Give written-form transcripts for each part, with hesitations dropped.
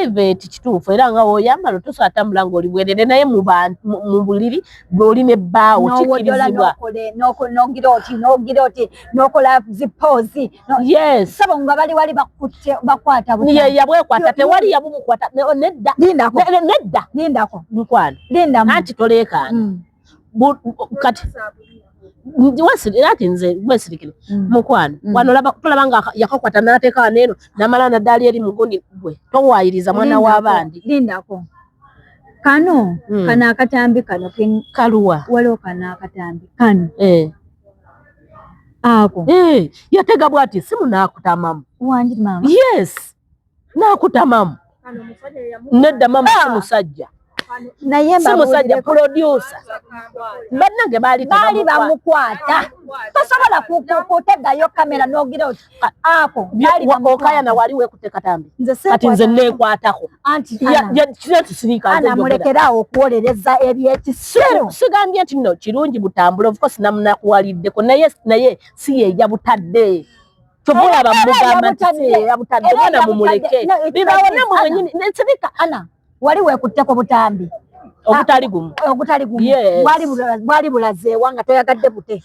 private kituufu era nga oyambala otuso atambula ng'oli bwerere naye mu buliri bw'oli ne bbaawo kikkirizibwa n'ogira oti n'okola zipozi yes sabo nga bali wali bakwata ye yabwekwata tewali yabumukwata nedda lindako mukwano anti toleekaana kati ati nze gwesirikire mukwano wano tulaba nga yakakwata n'ateeka waneeno n'amala naddaali eri mugundi gwe towaayiriza mwana w'abandi lindako kano kana akatambi kano kaluwa waliwo kana akatambi kano ako yatega bw'ati simu n'akutamamu wanjiri mama yes n'akutamamu nedda mama si musajja naye si musajja producer bannange baali bamukwata tosobola kutegayo kamera n'ogira oti ako okayana wali weekutte katambi kati nze neekwatako mulekerawo okwolereza ebyekisiro sigambye nti nno kirungi butambula of course namunakuwaliddeko naye si yeeja butadde kyobulaba mugamba nti yabutadde mwana mumuleke bibawona mwenyini nsirika ana wali weekutteko butambi ogutali gumu bwali bulazeewa nga toyagadde bute.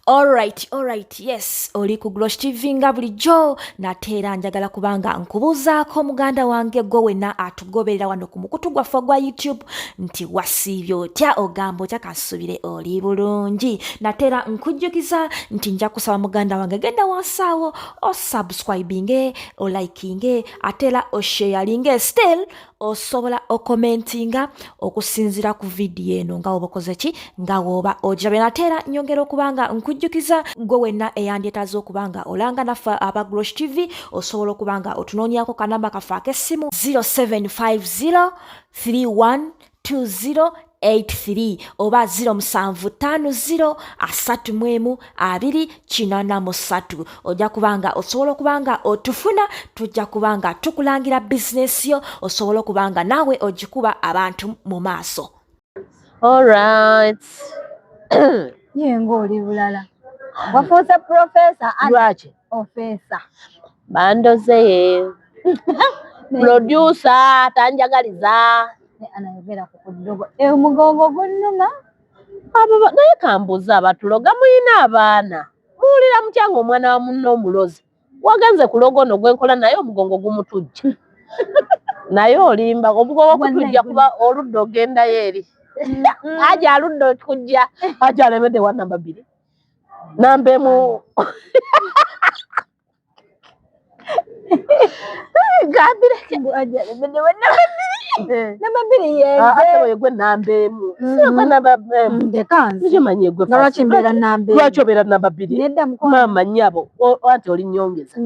Alright, yes, oli ku Glosh TV nga bulijjo nate era njagala kubanga nkubuuzaako muganda wange gwe wenna atugoberera wano ku mukutu gwaffe gwa YouTube nti wasiibye otya ogamba otya kasubire oli bulungi nate era nkujjukiza nti nja kusaba muganda wange genda wansaawo osubscribinge olikinge ate era osharinge still osobola okomentinga okusinzira ku video eno nga woba okoze ki nga woba ojabe nate era nyongera okubanga nkujjukiza gwe wenna eyandyetaaze okubanga olanga naffe aba Glosh TV osobola okubanga otunoonyako kanamba kaffe ak'essimu 0750312083 oba 0750312083 ojja kubanga osobola okubanga otufuna tujja kubanga tukulangira bizinesi yo osobola okubanga naawe ogikuba abantu mu maaso. Alright. Yengo oli bulala. Wafuuse professor lwaki officer. Bandoze producer tanjagaliza anayogera ku kuddogo omugongo gunnuma naye kambuza abatuloga muyina abaana muwulira mutya ng'omwana wa munno omulozi wagenze kuloga ono gwenkola naye omugongo gumutujja naye olimba omugongo gutujja kuba oludda ogendayo eri aja aludda okujja aja alemedde wa namba 2 namba emu gambireke aja alemedde wa namba 2 namba 2 yeze ate gwe namba emu sikwe namba ndekanzi nijemanye gwe lwaki mbeera namba lwaki obeera namba 2 nedda mama nyabo anti oli nyongeza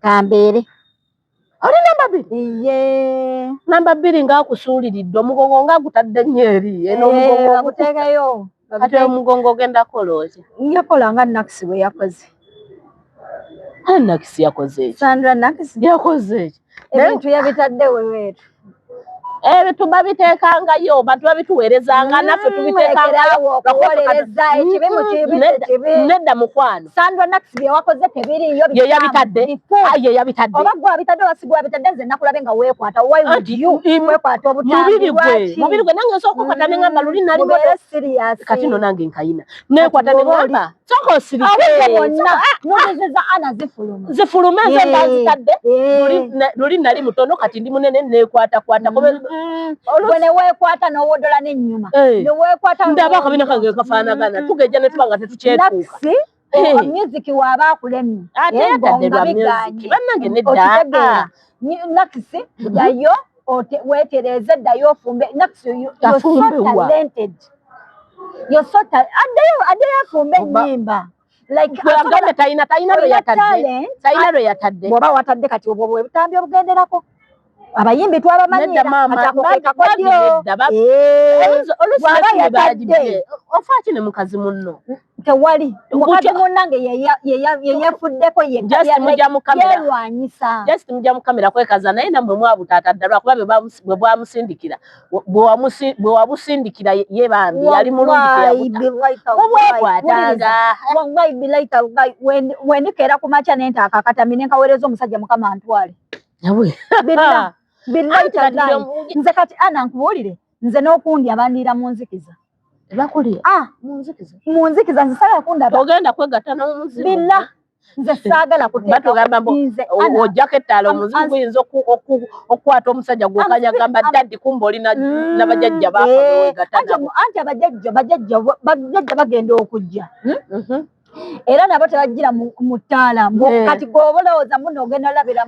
kambeere oli namba 2 namba 2 ngaakusuuliridde omugongo ngaagutadde nnyo eri omugongo aguteekayo ate omugongo ogenda kola otya yakola nga Nakisi bwe yakoze Nakisi yakoze eki Sandra Nakisi yakoze eki ebintu yabitadde weweetu tuba biteekangayo bantu babituweerezanga naffe tubiteekangayo okuwolereza ekibimu nedda mukwano Sandra Nakisi bye wakoze tebiriyo ye yabitadde oba gwe wabitadde oba wabitadde nze nakulabe nga weekwata wekwata mubiri gwe nange nsooka okwata ne ngamba luli nali kati no nange nkayina nekwata ne ngamba sooka osirike bonna nogezeza ana zifuluma ezo mbazitadde luli nali mutono kati ndi munene nekwatakwata gwe neweekwata n'owodola n'ennyuma ndaba akabina kange kafaanagana tugejja ne tuba nga tetukyetuuka music waaba akulemye ate yataddebwa music bannange nedda Nakisi ddayo weetereze ddayo ofumbe Nakisi you're so talented addeyo afumbe ennyimba agambe talina lwe yatadde bw'oba watadde kati obwo bwebutambi obugenderako abayimbi twabamanyira ofa kine mukazi munno tewali mukazi munnange yeyefuddeko yerwanyisa just mujja mu kamera kwekaza naye namwe mwabutaatadda lwakuba bwe bwamusindikira bwe wabusindikira ye bambi yali mulungi obwekwatanga wendikeera ku makya nentaaka akatami nenkaweereza omusajja mukama ntwale billahi tallahi nze kati ana nkubuulire nze n'okundi abandiira mu nzikiza bakulira mu nzikiza nze saagala kundaba ogenda kwegatta n'omuzimu billah nze saagala batugamba ojjako ettaala omuzimu guyinza okukwata omusajja gwokanyagamba daddi kumba oli n'abajajja baafa anti abajajja bagenda okujja era nabo tebajjira mu ttaala kati gwoba olowooza muno ogenda olabira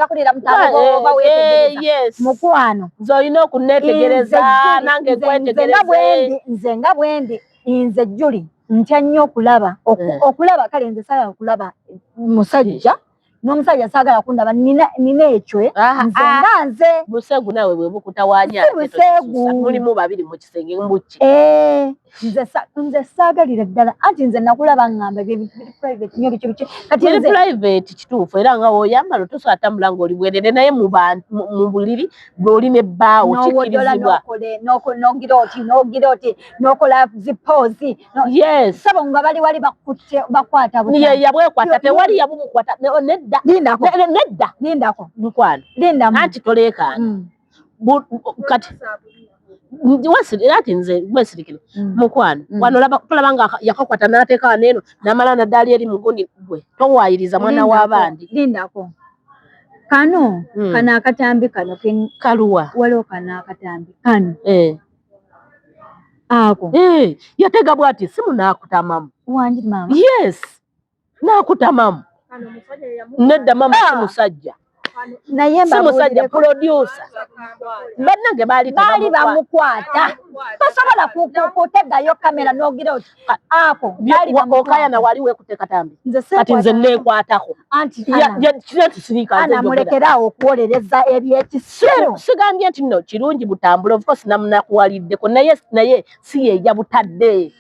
bakulira mu ttaala oba weetegereza mukwano nze olina okunneetegereza nange nkwetegereze nze nga bwendi nze Julie ntya nnyo okulaba kale nze saagala okulaba musajja n'omusajja saagala kundaba nina ekyo nze busegu naawe bwe bukutawaanya mulimu babiri mu kisenge mbuki nze saagalira ddala anti nze nakulaba ngamba private nnyo biki kati nze private kituufu era nga woyambala tosobola ng'oli bwerere naye mu buliri bw'olina ebbaawo kikkirizibwa n'ogira oti n'okola zipoozi sabo nga bali wali bakwata yabwekwata tewali yabumukwata nedda lindako mukwano anti toleekaana kati ati nze wesirikire mukwano wano tulaba nga yakakwata n'ateeka wano eno n'amala naddaali eri mugundi gwe towaayiriza mwana w'abandi lindako kano akatambi kano kaluwa waliwo kano akatambi kano ako yatega bw'ati simu n'akutamamu wangi mama yes n'akutamamu nedda mama si musajja naye si musajja producer bannange baali bamukwata tosobola kutegayo kamera n'ogira oti ako okayana wali weekute katambi kati nze neekwatako kino tusirika mulekerawo okuwolereza ebyekisero sigambye nti nno kirungi butambula of course namunakuwaliddeko naye si yeeya butadde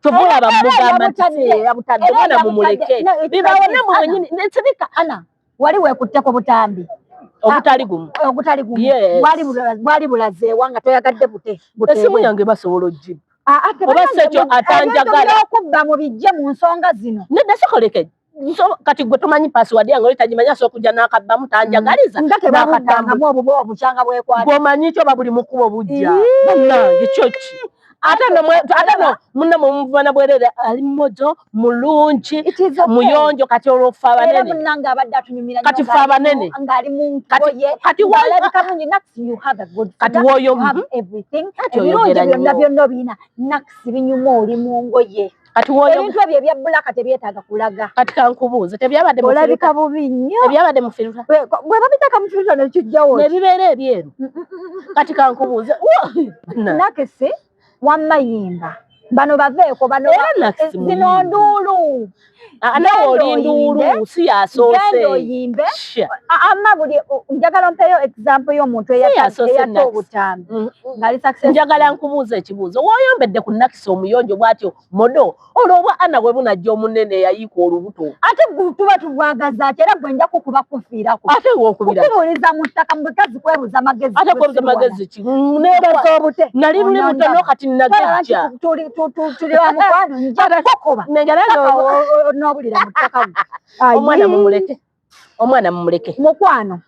tubulaba mugamba nti yabutadde mwana mumuleke bibawona mwenyini nsirika ana wali weekutteko butambi ogutali gumu bwali bulazeewa nga toyagadde bute esimu yange basobola ogibba oba si ekyo atanjagala okubba mu bijje mu nsonga zino nedda sikoleke kati gwe tomanyi password yange oli tagimanyi asobola okujja n'akabbamu tanjagaliza nga tebabuddangamu obuba obukyanga bwekwata bw'omanyi kyo babuli mu kkubo bujja bannange kyo ki ate no munne mumuvana bwerere ali mmojo mulungi muyonjo kati olwofa abanene kati fe abanene kati woyo byonna byonna obirina nakisi binyuma oli mu ngoye kati woyo ebintu ebyo ebya bbulaka tebyetaaga kulaga kati kankubuuze tebyabadde olabika bubi nnyo tebyabadde mu filter bwe babiteeka mu filter nekijjawo nebibeera ebyeru kati kankubuuze nakisi wammayimba bano baveeko bano zino nduulu nawe oli nduulu si yasoose genda oyimbe amma buli njagala mpeeyo example y'omuntu eyatta obutambi ngali success njagala nkubuuza ekibuuzo woyombedde ku nakisi omuyonjo bw'atyo modo olwobwa ana bwe bunajja omunene eyayiika olubuto ate tuba tubwagaza ati era gwe nja kukuba kufiirako ate wookubira kukubuuliza mu ttaka mukazi kwebuuza magezi ate kwebuuza magezi ki obute nali luli mutono kati nagejja tuli wa mukwano nja kukuba n'obulira mu ttaka omwana mumuleke mukwano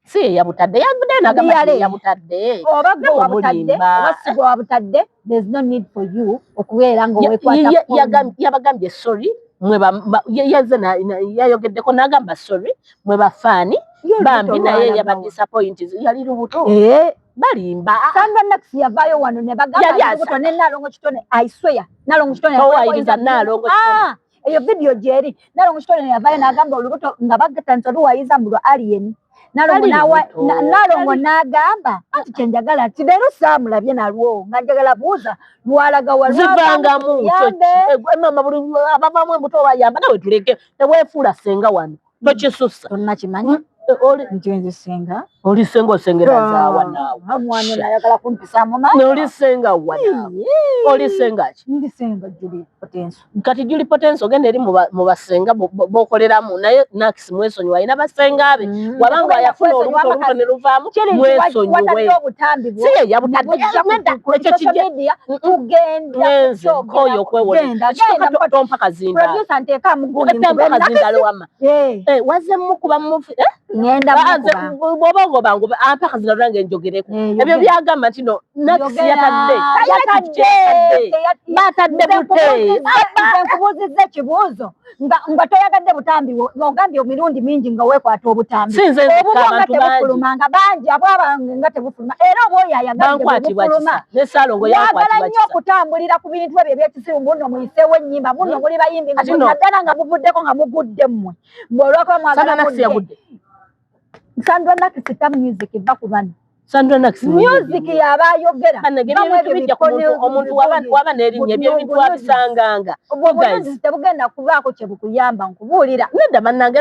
si yeyabutadde yagudde nagamba yabutadde oba gwe wabutadde oba si gwe wabutadde there's no need for you okubeera nga wekwata yabagambye sorry yayogeddeko n'agamba sorry mwe bafaani bambi naye yabadisappoint yali lubuto balimba sanga nakisi yavaayo wano ne bagamba lubuto ne Nalongo Kitone I swear Nalongo Kitone towayiriza Nalongo Kitone eyo video gyeri Nalongo Kitone yavaayo n'agamba olubuto nga bagatandisa luwayiza mbu lwa alien Nalongo n'agamba anti kyenjagala nti leero saamulabye nalwo nga njagala buuza lwalaga zivangamu mama buli abavaamu embuto bayamba nawe tuleke teweefuula senga wano tokisusa tonnakimanyi nti nze senga oli senga osengera nzaawa naawe omwana nayagala kumpisaamu maaso oli senga wa naawe oli senga ki ndi senga Julie Potenso kati Julie Potenso ogenda eri mu basenga b'okoleramu naye nakisi mwesonyiwe alina basenga be wabanga yafuna olubuto ne luvaamu mwesonyiwe si ye yabutadde ekyo kijja ngenze koyo okwewona tompa kazindaalo tompa kazindaalo wama wazze mukuba mufi ngenda bw'oba bagoba ngo ampaka zinalange njogereko ebyo byagamba nti no Nax yatadde batadde bute nkubuuzizza ekibuuzo nga toyagadde butambi ogambye emirundi mingi nga weekwata obutambi obubonga tebufuluma nga bangi abwabange nga tebufuluma era oba oyo ayagadde bufuluma wagala nnyo okutambulira ku bintu ebyo ebyekisiru muno muyiseewo ennyimba muno muli bayimbi naddala nga muvuddeko nga mugudde mmwe bwolwako mwagala mudde Sandra Nax ta music eva ku bano Sandra Nax music yaba ayogera omuntu waba n'erinnya eby'ebintu wabisanganga obujulizi tebugenda kubaako kye bukuyamba nkubuulira nedda bannange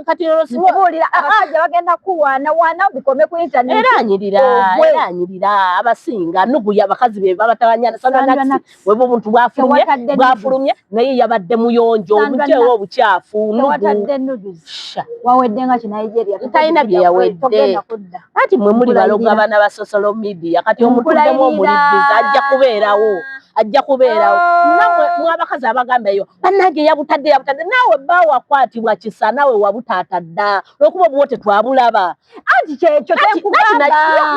kati nkubuulira abasajja bagenda kuwaana bikome ku internet era anyirira abasinga nuguya abakazi be babatabanyana Sandra Nax weba obuntu bwafulumye naye yabadde muyonjo obujeewo obukyafu watadde nuduzi wawedde nga Kinigeria talina bye yawedde ati mwe muli baloga abaana ba social media kati omutuddemu omuliddiza ajja kubeerawo namwe mwabakazi abagamba eyo bannange yabutadde naawe bba wakwatibwa kisa naawe wabutaata dda olwokuba obuwo tetwabulaba anti kyekyo tenkugamba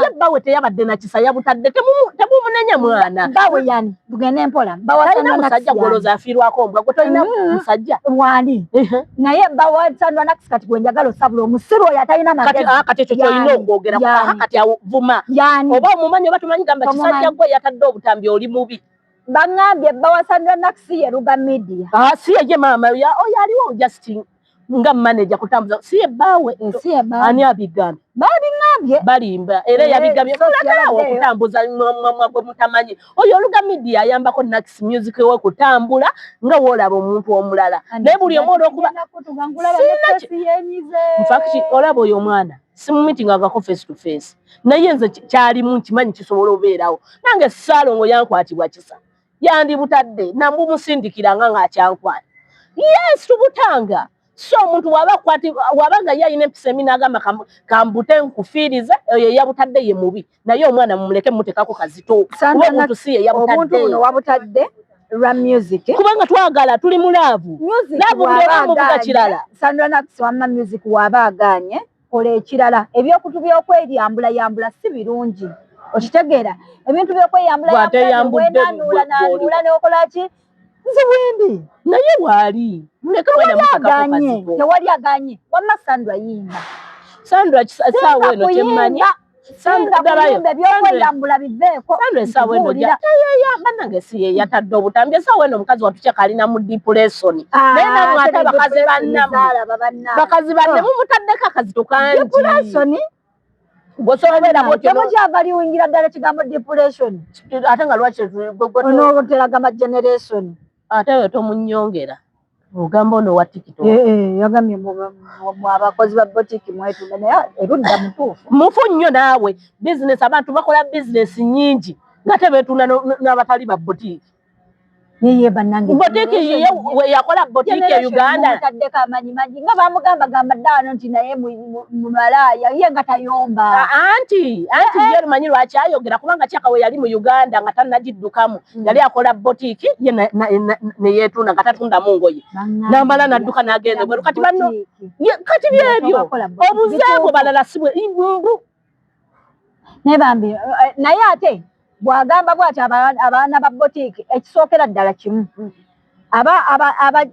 yabbawe teyabadde na kisa yabutadde temumunenya mwana bawe yani tugende mpola talina musajja gwolooza afiirwako ombwa gwe tolina musajja wali naye bbawa Sandra Nax kati gwe njagala osabula omusiru oyo atalina magezi kati ekyo kyolina okwogera kati avuma oba omumanyi oba tumanyi gamba kisajja gwe yatadde obutambi oli mubi bangambye bbawa Sandra Nax yeruga media si ye maama oyo aliwo just nga manager kutambuza si ye bbawe ani abigambye babingambye balimba era yabigambye mulagawo okutambuza gwe mutamanyi oyo oluga media ayambako Nax music we kutambula nga woolaba omuntu omulala naye buli omu olwokuba mfakiti olaba oyo omwana simumitingangako face to face naye nze kyalimu nkimanyi kisobola obeerawo nange Ssaalongo yankwatibwa kisa yandibutadde nambumusindikiranga ng'akyankwata yes tubutanga so omuntu wabanga yalina empisa emi n'agamba kambute nkufiirize oyo yabutadde ye mubi naye omwana mumuleke mutekako kazito kuba omuntu si ye yabutadde lwa music kubanga twagala tuli mu laavu mubuga kirala Sandra Nax wamma music waba aganye kola ekirala ebyokutu by'okweriyambula si birungi okitegeera ebintu by'okweyambula n'okolaki nziwembi naye waali tewali aganye wamma Sandra yimba Sandra kisaawa eno kyemmanyi ebyokweyambula biveeko esaawa eno bannange si ye yatadde obutambi esaawa eno omukazi watukyeka alina mu depression naye namwe ate bakazi banne mumutaddeko akazito kangi temukyava liwingira ddala ekigambo depression ate nga lwaki onoteragama generation ate yo tomunyongera ogamba ono wa TikTok yagambye mu abakozi ba botiki mwetunda naye erudda mutuufu mufu nnyo naawe bizinesi abantu bakola bizinesi nnyingi nga tebeetunda n'abatali ba botiki yeye bannange botiki yakola botiki e Uganda taddeko amanyimanyi nga bamugambagamba ddaano nti naye mu malaaya ye nga tayomba anti ye lumanyi lwaki ayogera kubanga kyakawe yali mu Uganda nga tannagiddukamu yali akola botiki ye neyeetunda nga tatundamu ngoye namala nadduka n'agenda bweru kati banno kati byebyo obuzeebwe balala sibwe nebambi naye ate bwagamba bwati abaana ba botiki ekisookera ddala kimu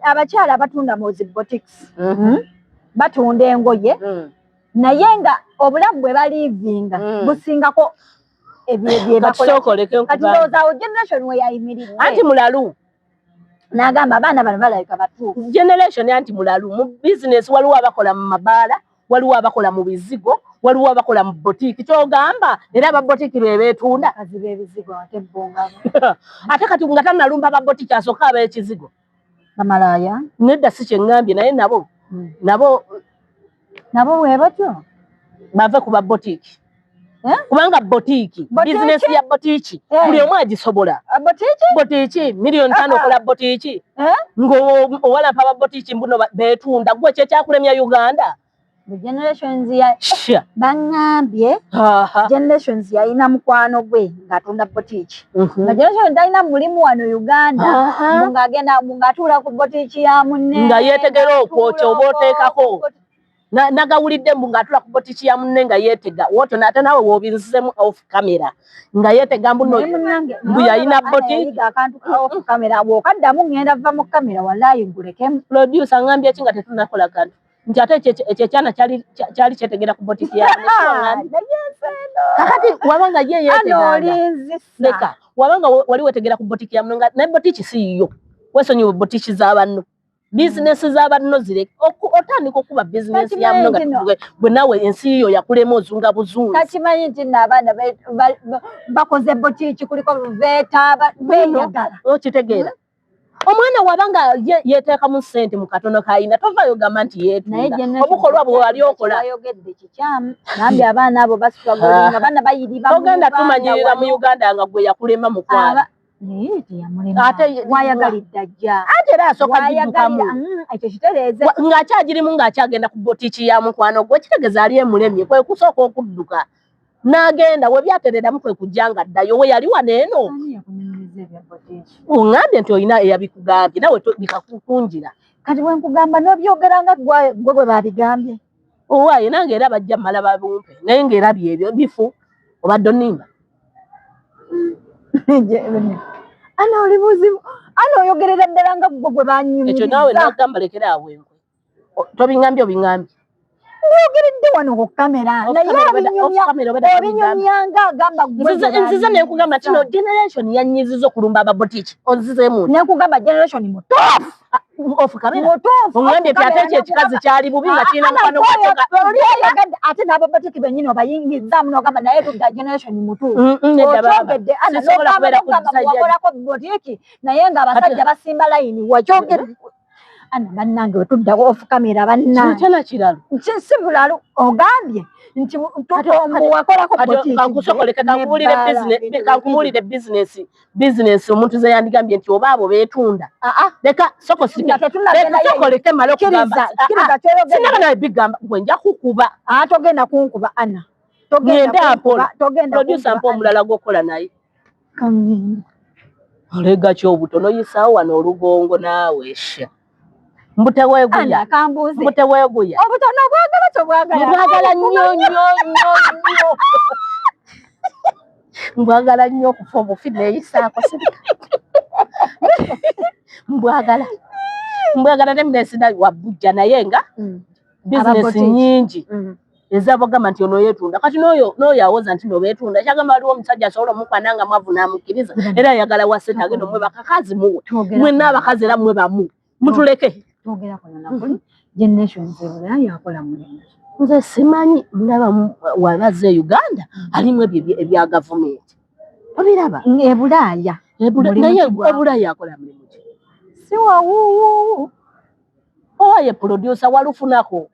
abakyala abatunda mu zi botics batunda engoye naye nga obulamu bwe baliivinga busingako kati ndowooza generation we yayimiridde anti mulalu n'agamba abaana bano balabika batuufu generation anti mulalu mu bizinesi waliwo abakola mu mabaala waliwo abakola mu bizigo waliwo abakola mu botiki kyogamba era ababotiki bebeetunda ate kati nga tannalumba ababotiki asooka ab'ekizigo bamalaaya nedda si kyeŋŋambye naye nabo bwe batyo bave ku babotiki kubanga botiki bizinesi ya botiki buli omu agisobola botiki miliyoni 5 okola botiki ng'owalampa ababotiki mbuno beetunda gwe kyekyakulemya Uganda generations ya bangambye generations yalina mukwano gwe ng'atunda botiki nga generation talina mulimu wano Uganda ng'agenda ng'atuula ku botiki ya munne nga yeetegera okwokya oba oteekako nagawulidde mbu ng'atula ku botiki ya munne nga yeetega wotyo nate naawe woobinzizemu off camera nga yeetega mbu mbu yalina botiki akantu ka off camera bw'okaddamu ngenda va mu kamera wallahi ngulekemu producer ngambye ki nga tetunakola kantu nti ate ekyo ekyana kyali kyetegera ku botiki ya kakati wabanga ye yeeteganga wabanga wali wetegera ku botiki ya munne naye botiki siiyo wesonyiwe botiki z'abanno bizinesi z'abanno zireke otandika okuba bizinesi ya munno nga bwe naawe ensi yo yakulema ozunga buzungu takimanyi nti nno abaana bakoze botiki kuliko beeta beeyagala okitegeera omwana wabanga yeteekamu ssente mu katono kayina tovaayo gamba nti yeetunda obukolwa bwe wali okola ayogedde kikyamu nambi abaana abo basitwagolinga baana bayiriba togenda tumanyirira mu Uganda nga gwe yakulema mu kwala wayagalidde ajja ate era asooka giddukamu ekyo kitereeze ng'akyagirimu ng'akyagenda ku botiki ya mukwano gwe kitegeeza ali emulemye kwe kusooka okudduka n'agenda we byatereramu kwe kujja nga ddayo we yali wano eno oŋŋambye nti olina eyabikugambye nawe bikakukunjira kati bwe nkugamba n'obyogeranga gwe bwe babigambye owaaye nange era bajja mmala babumpe naye ng'erabye ebyo bifu obadde onimba ana oli buzibu ana oyogerera ddala nga gwe bwe banyumiriza ekyo naawe nagamba lekera awo enkwe tobiŋŋambye obiŋŋambye oyogeredde wano ku kamera naye obinyumyanga agamba nziza nenkugamba kino generation yanyiziza okulumba ababotiki onzizeemu nenkugamba generation mutuufu oŋŋambye ti ate ekyo ekikazi kyali bubi nga kirina mukwano ate n'ababotiki bennyini obayingizaamu n'ogamba naye tudda generation mutuufu okyogedde wakolako botiki naye ng'abasajja basimba layini wakyogedde ana bannange wetudda off camera bannange kyana kiralo si bulalo ogambye nti wakolako kankubuulire bizinesi omuntu ze yandigambye nti oba abo beetunda leka sokoleke male okugambasinaga bigamba gwe nja kukuba togenda kunkuba ana ngenda mpola producer mpa omulala gwokola naye olega kyobutono yisaawo wano olugongo naawe sha mbuteweeguya obutono obwagala tobwagala nnyo mbwagala nnyo okufa obufi neeyisaako sirika mbwagala nemunesina wabujja naye nga bizinesi nnyingi ezabagamba nti ono yeetunda kati n'oyo awoza nti nobeetunda kyagamba waliwo omusajja asobola omukwana nga mwavu n'amukkiriza era ayagala wasente agenda omwebaka kazi muwe mwenna abakazi era mwe bamu mutuleke nze simanyi ndaba wabazze e Uganda alimu ebyo ebya gavumenti obiraba ebulaaya naye ebulaaya akola mulimu ki si wawuwu owaye producer walufunako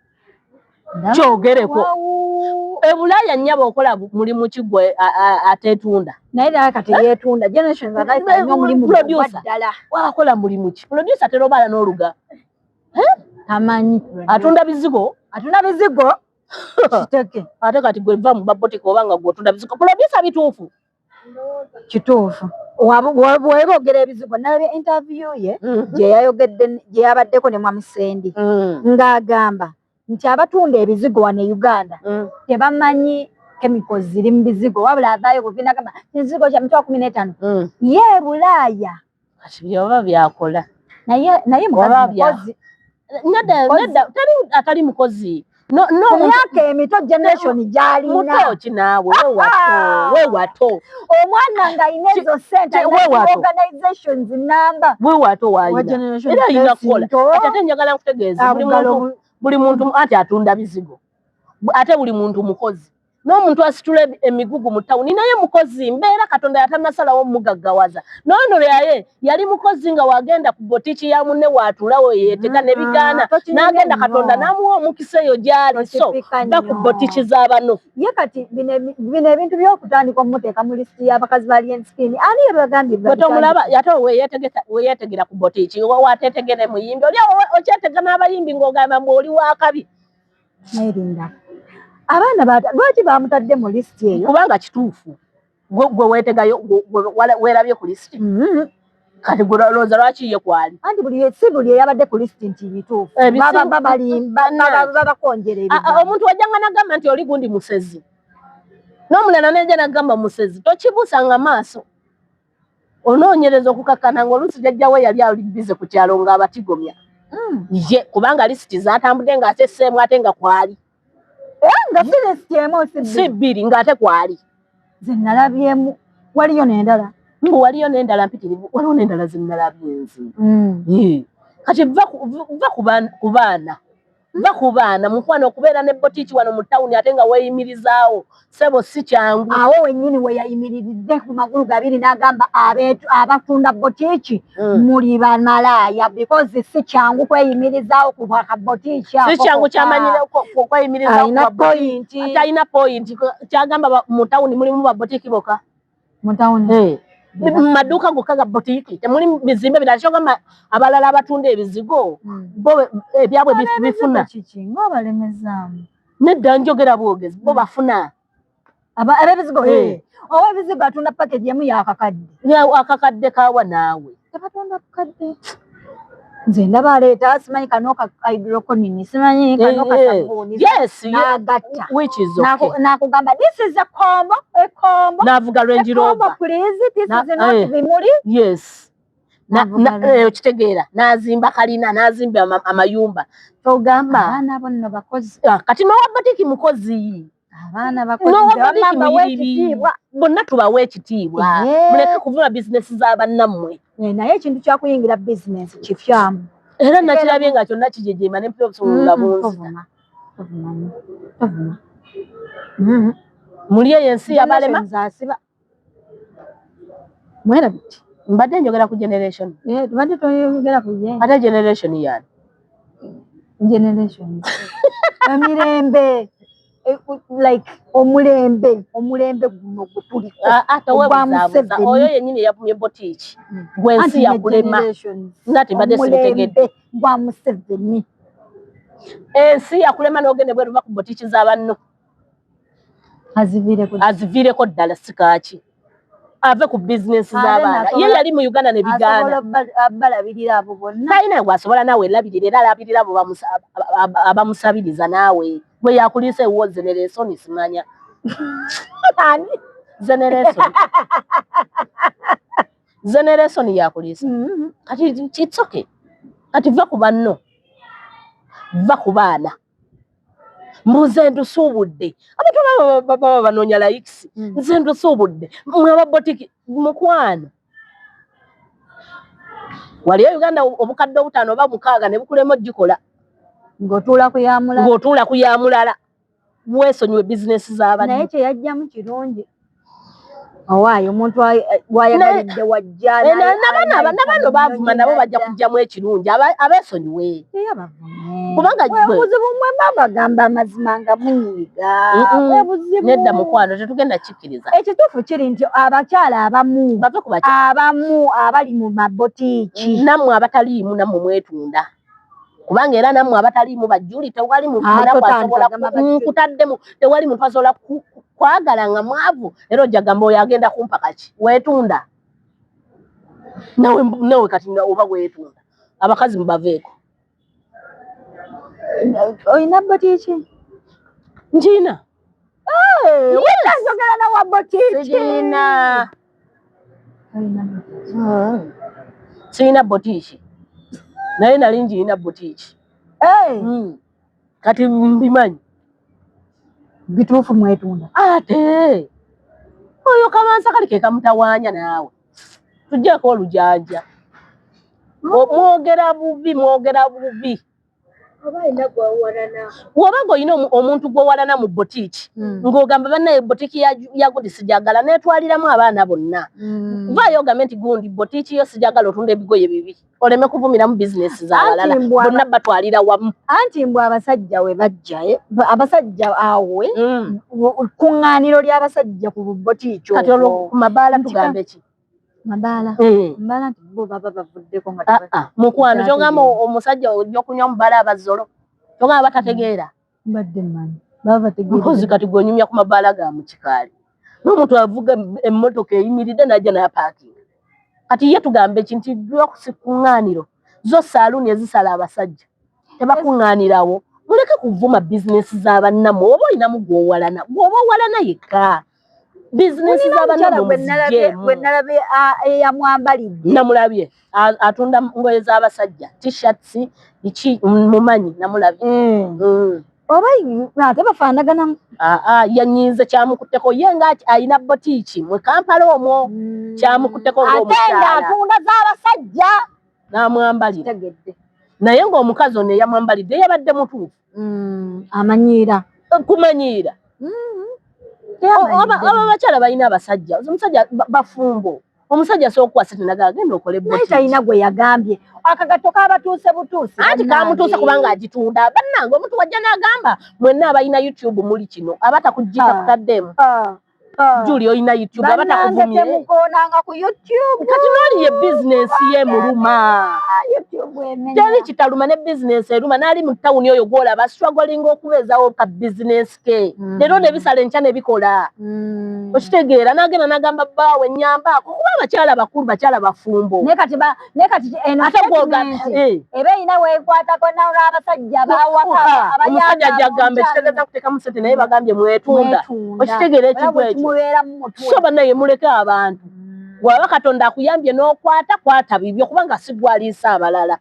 kyogereko ebulaaya nnyaba okola mulimu ki gwe ateetunda naye naye kati yeetunda generation omulimu ddala wakola mulimu ki producer terobaala n'oluga tamanyi atunda bizigo kiteke ate kati gwe va mu babotiko obanga gwotunda bizigo producer bituufu kituufu bweboogera ebizigo nalabye interview ye gye yabaddeko ne Mwamisendi ng'agamba nti abatunda ebizigo wano e Uganda tebamanyi chemicals ziri mu bizigo wabula avaayo buvinagamba ekizigo kya 15 ye bulaaya kati byoba byakola naye mukozi nedda atali mukozi myaka emito generation gyalina muto kinaawe wewato omwana ng'alina ezo sente organizations namba wewato waayina era alina kukola ate njagala nkutegeeza buli muntu ati atunda bizigo ate buli muntu mukozi n'omuntu asitula emigugu mu tawuni naye mukozi mbeera Katonda yatanasalawo mugaggawaza n'ono yaye yali mukozi nga wagenda ku botiki ya munne waatulawo yeeteka ne bigaana n'agenda Katonda n'amuwa omukisa eyo gyali so ba ku botiki z'abano ye kati bino ebintu by'okutandika omuteeka mu lisiti y'abakazi ba Lienskini ani yabagambye tomulaba ate weyeetegera ku botiki waateetegere muyimbi oli okyetega n'abayimbi ng'ogamba mbu oli wakabi naerinda abaana lwaki bamutadde mu lisiti eyo kubanga kituufu gwe weetegayo weerabye ku lisiti kati gulaloza lwaki ye kwali anti buli yabadde ku list nti bituufu babakonjerera omuntu wajjanga nagamba nti oli gundi musezi n'omulala nejja nagamba musezi tokibusanga maaso onoonyereza okukakkana ng'oluusi jjajjawe yali ali bize ku kyalo ng'abatigomya ye kubanga lisiti zaatambudde ng'ate seemu ate nga kwali nga si lisiti emu si bbiri ng'ate kwali ze nalabyemu waliyo n'endala waliyo n'endala mpitirivu waliwo n'endala ze nalabye nzi kati va ku baana mukwano okubeera ne botiiki wano mu tawuni ate nga weeyimirizaawo sebo si kyangu awo wennyini we yayimiriridde ku magulu gabiri n'agamba abatunda botiiki muli bamalaaya because si kyangu kweyimirizaawo ku bwakabotiiki si kyangu kyamanyire kweyimirizaawo talina pointi kyagamba mu tawuni mulimu babotiiki boka mu tawuni maduuka gokka ga botiiki temuli bizimbe birala kyogamba abalala abatunda ebizigo bo ebyabwe bifuna ng'obalemezaamu nedda njogera bwogezi bo bafuna abebizigo oba ebizigo atunda package emu akakadde kawa naawe tebatunda bukadde nze ndaba aleeta simanyi kanooka hydroconini simanyi kanooka sabbuuni n'agatta n'akugamba this is a combo n'avuga Range Rover please this is not bimuli okitegeera n'azimba kalina n'azimba amayumba togamba abaana abo nno bakozi kati n'owa botiki mukozi abaana bakozi bonna tubawa ekitiibwa muleke kuvuna bizinesi z'abannammwe naye ekintu kyakuyingira bizinesi kifyamu era nakirabye nga kyonna kijejema nempira obusunga bunzita muli eyo ensi yabalema mwera biti mbadde njogera ku generation tubadde toyogera ku ate generation yani generation emirembe like omulembe guno gutuliko oyo yennyini eyavumye botiiki gwensi yakulema nati mbadde simutegedde gwa Museveni ensi yakulema n'ogende bweruva ku botiiki z'abanno aziviireko ddala sikaaki ave ku bizinesi z'abaana ye yali mu Uganda ne bigaana balabirira abo bonna talina gwasobola naawe labirira era alabirira abo abamusabiriza naawe bwe yakuliisa ewo generation simanya ani generation yakuliisa kati it's okay kati va ku banno va ku baana mbuze ndusuubudde abantu baba banoonya likes nze ndusuubudde mwaba botiki mukwano waliyo Uganda obukadde obutaano oba mukaaga ne bukulema ogikola ng'otuula ku ya mulala weesonyiwe bizinesi z'abantu naye kyeyajjamu kirungi owaayo omuntu wayagalidde wajja nabano baavuma nabo bajja kujjamu ekirungi abeesonyiwe kubanga obuzibu mmwe babagamba amazima nga munyiga nedda mukwano tetugenda kikkiriza ekituufu kiri nti abakyala abamu abali mu mabotiiki nammwe abataliimu nammwe mwetunda kubanga era nammwe abataliimu bajjuli tewali nkutaddemu tewali muntu asobola kwagala nga mwavu era ojja gamba oyo agenda kumpa kaki weetunda nawe kati oba weetunda abakazi mubaveeko oyina botiiki njiina njogera nawa botiiki sirina botiiki naye nali njiina botiiki kati mbimanyi bituufu mwetunda ate oyo kamansa kali ke kamutawaanya naawe tujjako olujanja mwogera bubi wobaga olina omuntu gw'owalana mu botiiki ng'ogamba bannaye botiiki ya gundi sijagala neetwaliramu abaana bonna vaayo ogambe nti gundi botiiki yo sijagala otunda ebigoye bibi oleme kuvumiramu bizinesi z'abalala bonna batwalira wamu anti mbwe abasajja we bajja abasajja awe kuŋŋaaniro ly'abasajja ku botiiki kati olwo ku mabaala tugambe ki mabaala nti bo baba bavuddeko nga mukwano kyogamba omusajja ojja okunywa mubaala abazolo kyogamba batategeera mbadde mmanyi baba bategeera mukozi kati gwenyumya ku mabaala ga mukikaali n'omuntu avuga emmotoka eyimiridde n'ajja n'apaakinga kati ye tugambe ekintu lw'okusikungaaniro zo saaluni ezisala abasajja tebakuŋŋaanirawo muleke kuvuma bizinesi z'abannamu oba olinamu gw'owalana gw'oba owalana yekka bizinesi z'abannamu muzigyemu. Bwe nalabye eyamwambalidde namulabye atunda ngoye z'abasajja t-shirts iki mumanyi namulabye oba ate bafaanagana yanyize kyamukutteko ye nga alina botiiki mu Kampala omwo kyamukutteko ng'omukyala ate atunda z'abasajja n'amwambalira naye ng'omukazi ono eyamwambalidde yabadde mutuufu amanyiira kumanyiira aba abakyala balina abasajja omusajja bafumbo omusajja sookuwasa tenaga agenda okola naye talina gwe yagambye akagatto kabatuuse butuusi anti kamutuuse kubanga agitunda bannange omuntu wajja n'agamba mwenna abalina YouTube muli kino abatakugita kutaddeemu Julie olina YouTube abatakuvumye temukoonanga ku YouTube kati n'oli ye bizinesi ye muluma teri kitaluma ne bizinesi eruma n'ali mu tawuni oyo gw'olaba struggling okubeezawo ka bizinesi ke leero ne bisala enkya ne bikola okitegeera n'agenda n'agamba bbaawe ennyambaako kuba abakyala bakulu bakyala bafumbo naye kati eno ate gw'ogamba eba erina weekwatako n'abasajja omusajja gy'agamba ekitegeeza kuteekamu sente naye bagambye mwetunda okitegeera ekigo ekyo so bannaye muleke abantu bw'aba Katonda akuyambye n'okwata kwata bibyo kubanga si gwaliisa abalala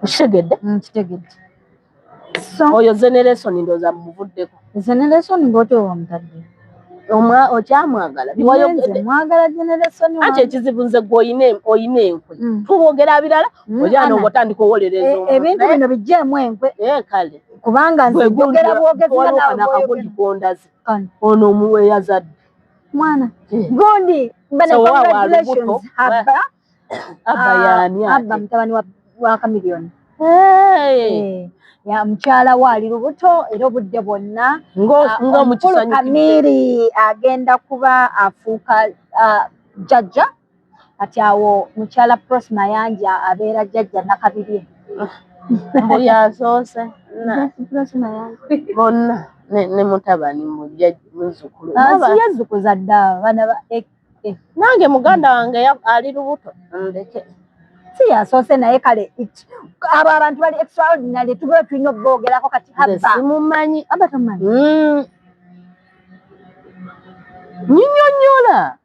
okitegedde oyo generation ndooza muvuddeko generation ng'otyo omutadde okyamwagala mwagala generation anti ekizibu nze gweoyina enkwe tubogera birala olyano ng'otandika owolereza ebintu bino bijjeemu enkwe kale kubanga nze njogera bwogezinaakagogikondaze ono omuwe yazadde mwana gundi congratulations abba yani abba mutabani wa Kamiliyoni ya mukyala waali lubuto era obudde bwonna ng'omukisanyu Kamiri agenda kuba afuuka jjajja kati awo mukyala Prosper Mayanja abeera jjajja nakabirye mbu yasoose bonna ne mutabani muzzukulu siyazzukuza dda baana ba nange muganda wange ali lubuto ndeke si yasoose naye kale abo abantu bali extraordinary tubeera tulina obboogerako kati nze simumanyi aba tomanyi nyinyonnyola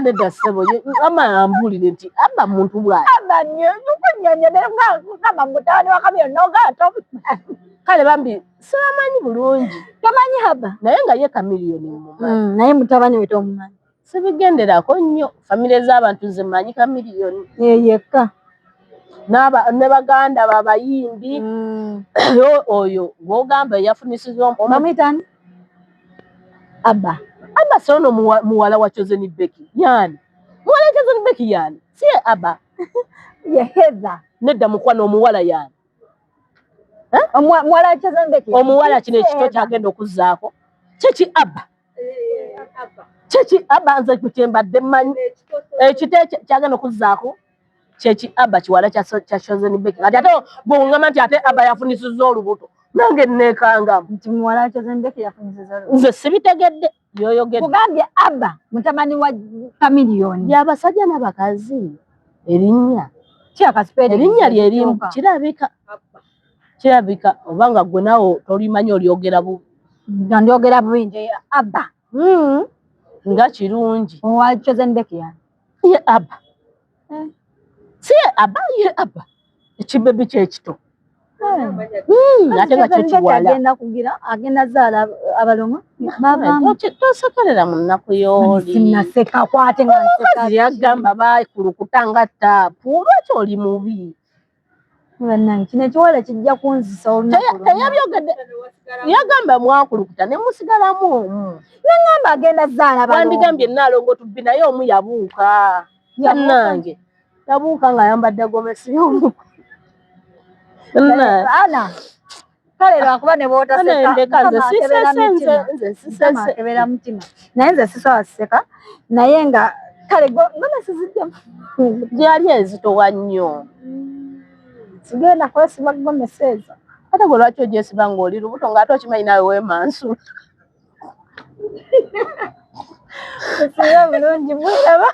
nedda ssebo amambulire nti abba muntu bwati abanyonyonyonyone ngamba mutabani wa Kamiliyoni nogato kale bambi sibamanyi bulungi tomanyi haba naye nga ye Kamiliyoni mumanyi naye mutabani we tomumanyi sibigenderako nnyo famire z'abantu ze mmanyi Kamiliyoni yekka ne baganda babayimbi oyo gw'ogamba yafunisizwa bamwitani abba sono muwala wa Chosen Becky yani muwala Chosen Becky yani si abba yeheza nedda mukwano omuwala yani muwala wa Chosen Becky omuwala kino ekito kyagenda okuzzaako kiki abba kiki abba nze kukyembadde mmanyi ekito kyagenda okuzzaako kyeki abba kiwala kya Chosen Becky kati ate bw'oŋŋamba nti ate abba yafunisizza olubuto nange neekangamu nti muwala wa Chosen Becky yafunisizza olubuto nze sibitegedde yoyogedde kugambye abba mutabani wa Kamiliyoni y'abasajja n'abakazi erinnya kyakasipedi erinnya lyerimu kirabika obanga gwe nawo tolimanyi olyogera bubi nga ndyogera bubi nje abba nga kirungi owa Chosen Becky yani ye abba si ye abba ye abba ekibebi kyekito ate nga kyekiwala agenda zaala abaloma tosekerera mu nnaku yooli naseka kwate nga omukazi yagamba bakulukuta nga taapu lwaki oli mubi bannange kino ekiwala kijja kunzisa olunaku teyabyogedde yagamba mwakulukuta ne musigalamu omu nangamba agenda zaala abaloma wandigambye Nalongo tubbi naye omu yabuuka bannange yabuuka ng'ayambadde gomesi y'omu ana kale lwakuba ne bootasekaakebera mutima naye nze sisobola siseka naye nga kale gomesi ziddemu gyali ezitowa nnyo sigenda kwesiba gomesi ezo ate gwe lwaki ogyesiba ng'oli lubuto ng'ate okimanyi naawe weemansula Kusiba bulungi mulaba.